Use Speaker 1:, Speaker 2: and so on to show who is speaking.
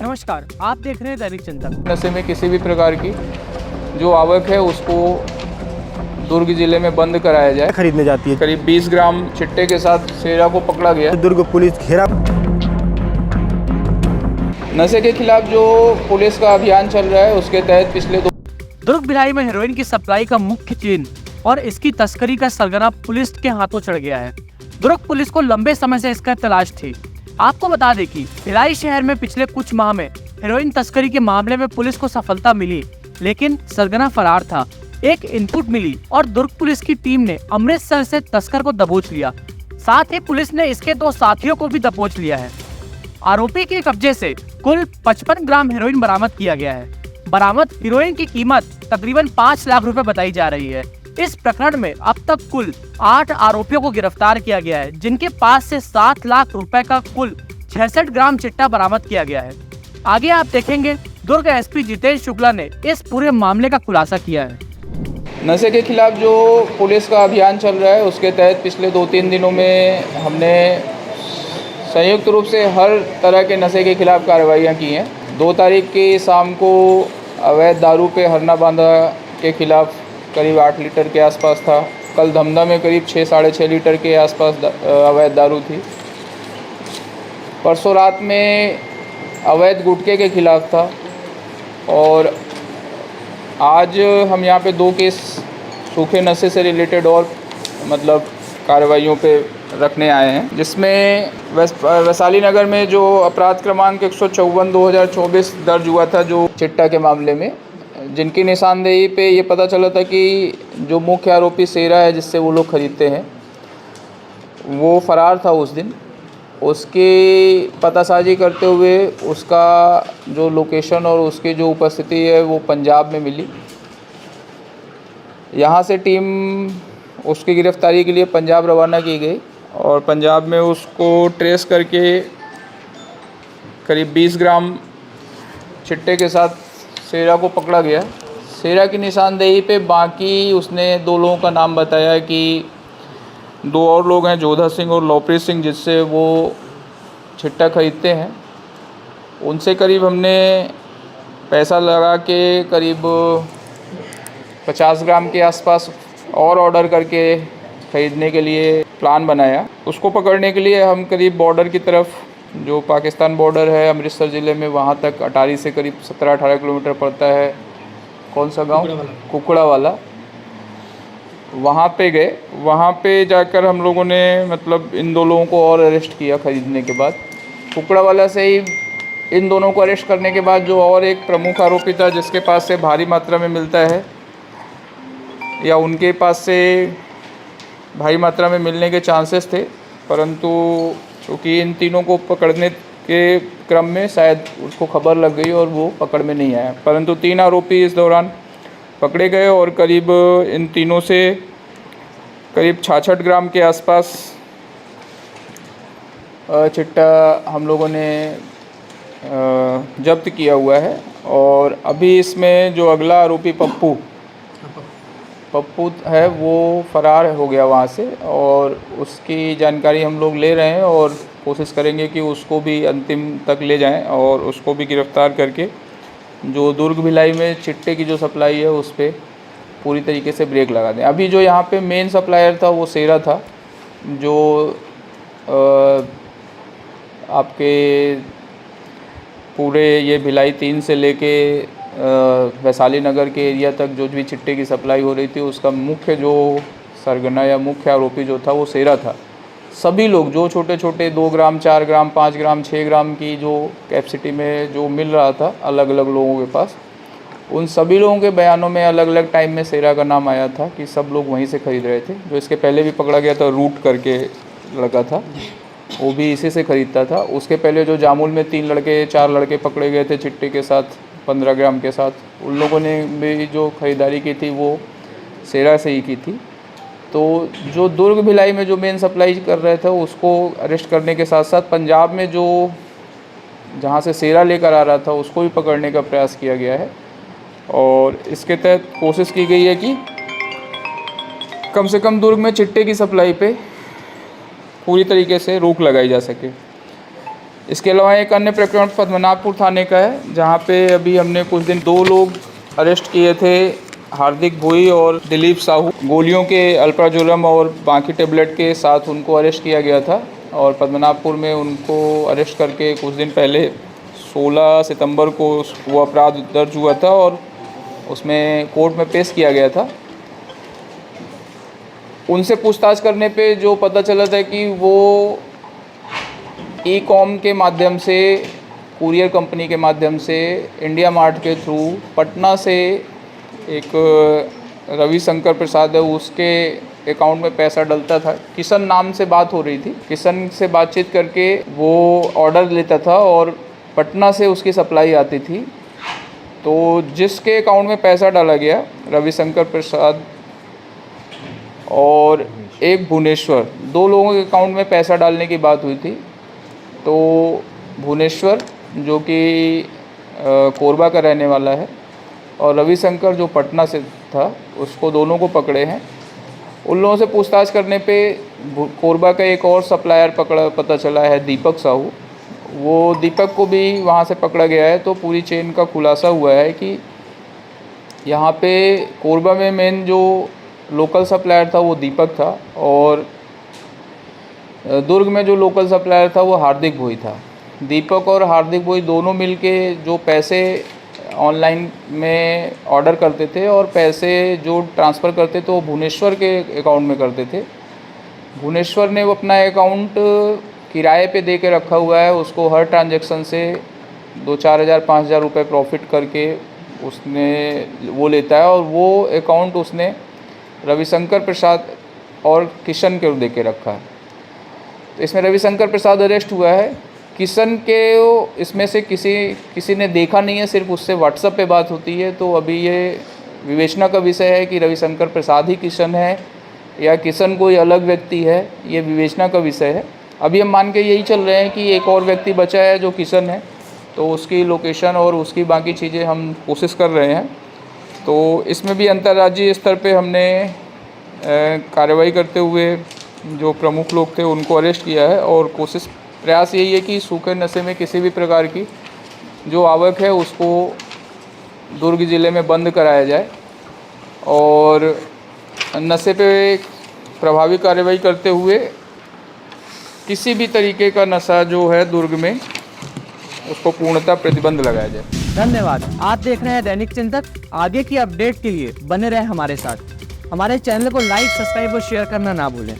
Speaker 1: नमस्कार, आप देख रहे हैं दैनिक चिंतन।
Speaker 2: नशे में किसी भी प्रकार की जो आवक है उसको दुर्ग जिले में बंद कराया जाए।
Speaker 3: खरीदने जाती है।
Speaker 2: करीब 20 ग्राम चिट्टे के साथ शेरा को पकड़ा गया।
Speaker 3: दुर्ग पुलिस घेरा।
Speaker 2: नशे के खिलाफ जो पुलिस का अभियान चल रहा है उसके तहत पिछले
Speaker 1: दुर्ग भिलाई में हेरोइन की सप्लाई का मुख्य चेन और इसकी तस्करी का सरगना पुलिस के हाथों चढ़ गया है। दुर्ग पुलिस को लंबे समय से इसका तलाश थी। आपको बता दें कि भिलाई शहर में पिछले कुछ माह में हेरोइन तस्करी के मामले में पुलिस को सफलता मिली, लेकिन सरगना फरार था। एक इनपुट मिली और दुर्ग पुलिस की टीम ने अमृतसर से तस्कर को दबोच लिया। साथ ही पुलिस ने इसके 2 साथियों को भी दबोच लिया है। आरोपी के कब्जे से कुल 55 ग्राम हेरोइन बरामद किया गया है। बरामद हेरोइन की कीमत तकरीबन 5 लाख रुपए बताई जा रही है। इस प्रकरण में अब तक कुल 8 आरोपियों को गिरफ्तार किया गया है, जिनके पास से 7 लाख रुपए का कुल 66 ग्राम चिट्टा बरामद किया गया है। आगे आप देखेंगे दुर्ग एसपी जितेश शुक्ला ने इस पूरे मामले का खुलासा किया है।
Speaker 2: नशे के खिलाफ जो पुलिस का अभियान चल रहा है उसके तहत पिछले 2-3 दिनों में हमने संयुक्त रूप से हर तरह के नशे के खिलाफ कार्रवाइयाँ की हैं। 2 तारीख की शाम को अवैध दारू पे हरना बांधा के खिलाफ करीब 8 लीटर के आसपास था। कल धमधा में करीब 6-6.5 लीटर के आसपास अवैध दारू थी। परसों रात में अवैध गुटखे के खिलाफ था और आज हम यहाँ पे 2 केस सूखे नशे से रिलेटेड और कार्रवाइयों पे रखने आए हैं, जिसमें वैशाली नगर में जो अपराध क्रमांक 154/2024 दर्ज हुआ था जो चिट्टा के मामले में, जिनकी निशानदेही पे ये पता चला था कि जो मुख्य आरोपी शेरा है जिससे वो लोग खरीदते हैं वो फरार था उस दिन। उसकी पतासाजी करते हुए उसका जो लोकेशन और उसकी जो उपस्थिति है वो पंजाब में मिली। यहाँ से टीम उसकी गिरफ्तारी के लिए पंजाब रवाना की गई और पंजाब में उसको ट्रेस करके करीब 20 ग्राम चिट्टे के साथ शेरा को पकड़ा गया। शेरा की निशानदेही पे बाकी उसने 2 लोगों का नाम बताया कि 2 और लोग हैं, जोधा सिंह और लवप्रीत सिंह, जिससे वो चिट्टा खरीदते हैं। उनसे करीब हमने पैसा लगा के करीब 50 ग्राम के आसपास और ऑर्डर करके ख़रीदने के लिए प्लान बनाया। उसको पकड़ने के लिए हम करीब बॉर्डर की तरफ, जो पाकिस्तान बॉर्डर है अमृतसर ज़िले में, वहाँ तक अटारी से करीब 17-18 किलोमीटर पड़ता है। कौन सा गांव? कुकड़ा वाला। वहाँ पे गए। वहाँ पे जाकर हम लोगों ने इन 2 लोगों को और अरेस्ट किया खरीदने के बाद। कुकड़ा वाला से ही इन दोनों को अरेस्ट करने के बाद जो और एक प्रमुख आरोपी था जिसके पास से भारी मात्रा में मिलता है या उनके पास से भारी मात्रा में मिलने के चांसेस थे, परंतु चूँकि इन तीनों को पकड़ने के क्रम में शायद उसको खबर लग गई और वो पकड़ में नहीं आया, परंतु 3 आरोपी इस दौरान पकड़े गए और करीब इन तीनों से करीब 66 ग्राम के आसपास चिट्टा हम लोगों ने जब्त किया हुआ है। और अभी इसमें जो अगला आरोपी पप्पू है वो फरार हो गया वहाँ से और उसकी जानकारी हम लोग ले रहे हैं और कोशिश करेंगे कि उसको भी अंतिम तक ले जाएं और उसको भी गिरफ़्तार करके जो दुर्ग भिलाई में चिट्टे की जो सप्लाई है उस पर पूरी तरीके से ब्रेक लगा दें। अभी जो यहाँ पे मेन सप्लायर था वो शेरा था, जो आपके पूरे ये भिलाई 3 से लेके वैशाली नगर के एरिया तक जो भी चिट्टे की सप्लाई हो रही थी उसका मुख्य जो सरगना या मुख्य आरोपी जो था वो शेरा था। सभी लोग जो छोटे छोटे 2 ग्राम, 4 ग्राम, 5 ग्राम, 6 ग्राम की जो कैपेसिटी में जो मिल रहा था अलग अलग लोगों के पास, उन सभी लोगों के बयानों में अलग अलग टाइम में शेरा का नाम आया था कि सब लोग वहीं से ख़रीद रहे थे। जो इसके पहले भी पकड़ा गया था, रूट करके लड़का था, वो भी इसी से ख़रीदता था। उसके पहले जो जामुल में 4 लड़के पकड़े गए थे चिट्टे के साथ 15 ग्राम के साथ, उन लोगों ने भी जो ख़रीदारी की थी वो शेरा से ही की थी। तो जो दुर्ग भिलाई में जो मेन सप्लाई कर रहे थे उसको अरेस्ट करने के साथ साथ पंजाब में जो जहाँ से शेरा लेकर आ रहा था उसको भी पकड़ने का प्रयास किया गया है और इसके तहत कोशिश की गई है कि कम से कम दुर्ग में चिट्टे की सप्लाई पे पूरी तरीके से रोक लगाई जा सके। इसके अलावा एक अन्य प्रकरण पद्मनाभपुर थाने का है, जहाँ पे अभी हमने कुछ दिन 2 लोग अरेस्ट किए थे, हार्दिक भोई और दिलीप साहू। गोलियों के अल्प्राजोलम और बाकी टेबलेट के साथ उनको अरेस्ट किया गया था और पद्मनाभपुर में उनको अरेस्ट करके कुछ दिन पहले 16 सितंबर को वो अपराध दर्ज हुआ था और उसमें कोर्ट में पेश किया गया था। उनसे पूछताछ करने पे जो पता चला था कि वो ई-कॉम के माध्यम से, कुरियर कंपनी के माध्यम से इंडिया मार्ट के थ्रू पटना से एक रविशंकर प्रसाद है, उसके अकाउंट में पैसा डलता था। किशन नाम से बात हो रही थी, किशन से बातचीत करके वो ऑर्डर लेता था और पटना से उसकी सप्लाई आती थी। तो जिसके अकाउंट में पैसा डाला गया, रविशंकर प्रसाद और एक भुवनेश्वर, 2 लोगों के अकाउंट में पैसा डालने की बात हुई थी। तो भुवनेश्वर जो कि कोरबा का रहने वाला है और रविशंकर जो पटना से था, उसको दोनों को पकड़े हैं। उन लोगों से पूछताछ करने पे कोरबा का एक और सप्लायर पता चला है, दीपक साहू। वो दीपक को भी वहाँ से पकड़ा गया है। तो पूरी चेन का खुलासा हुआ है कि यहाँ पे कोरबा में मेन जो लोकल सप्लायर था वो दीपक था और दुर्ग में जो लोकल सप्लायर था वो हार्दिक भोई था। दीपक और हार्दिक भोई दोनों मिलके जो पैसे ऑनलाइन में ऑर्डर करते थे और पैसे जो ट्रांसफ़र करते थे वो भुवनेश्वर के अकाउंट में करते थे। भुवनेश्वर ने वो अपना अकाउंट किराए पे दे के रखा हुआ है, उसको हर ट्रांजैक्शन से 2-4 हज़ार 5 हज़ार रुपये प्रॉफिट करके उसने वो लेता है और वो अकाउंट उसने रविशंकर प्रसाद और किशन के दे के रखा है। तो इसमें रविशंकर प्रसाद अरेस्ट हुआ है। किशन के इसमें से किसी ने देखा नहीं है, सिर्फ उससे व्हाट्सएप पे बात होती है। तो अभी ये विवेचना का विषय है कि रविशंकर प्रसाद ही किशन है या किशन कोई अलग व्यक्ति है, ये विवेचना का विषय है। अभी हम मान के यही चल रहे हैं कि एक और व्यक्ति बचा है जो किशन है, तो उसकी लोकेशन और उसकी बाकी चीज़ें हम कोशिश कर रहे हैं। तो इसमें भी अंतर्राज्यीय स्तर पे हमने कार्रवाई करते हुए जो प्रमुख लोग थे उनको अरेस्ट किया है और प्रयास यही है कि सूखे नशे में किसी भी प्रकार की जो आवक है उसको दुर्ग ज़िले में बंद कराया जाए और नशे पे प्रभावी कार्रवाई करते हुए किसी भी तरीके का नशा जो है दुर्ग में उसको पूर्णतः प्रतिबंध लगाया जाए।
Speaker 1: धन्यवाद। आप देख रहे हैं दैनिक चिंतक। आगे की अपडेट के लिए बने रहें हमारे साथ। हमारे चैनल को लाइक, सब्सक्राइब और शेयर करना ना भूलें।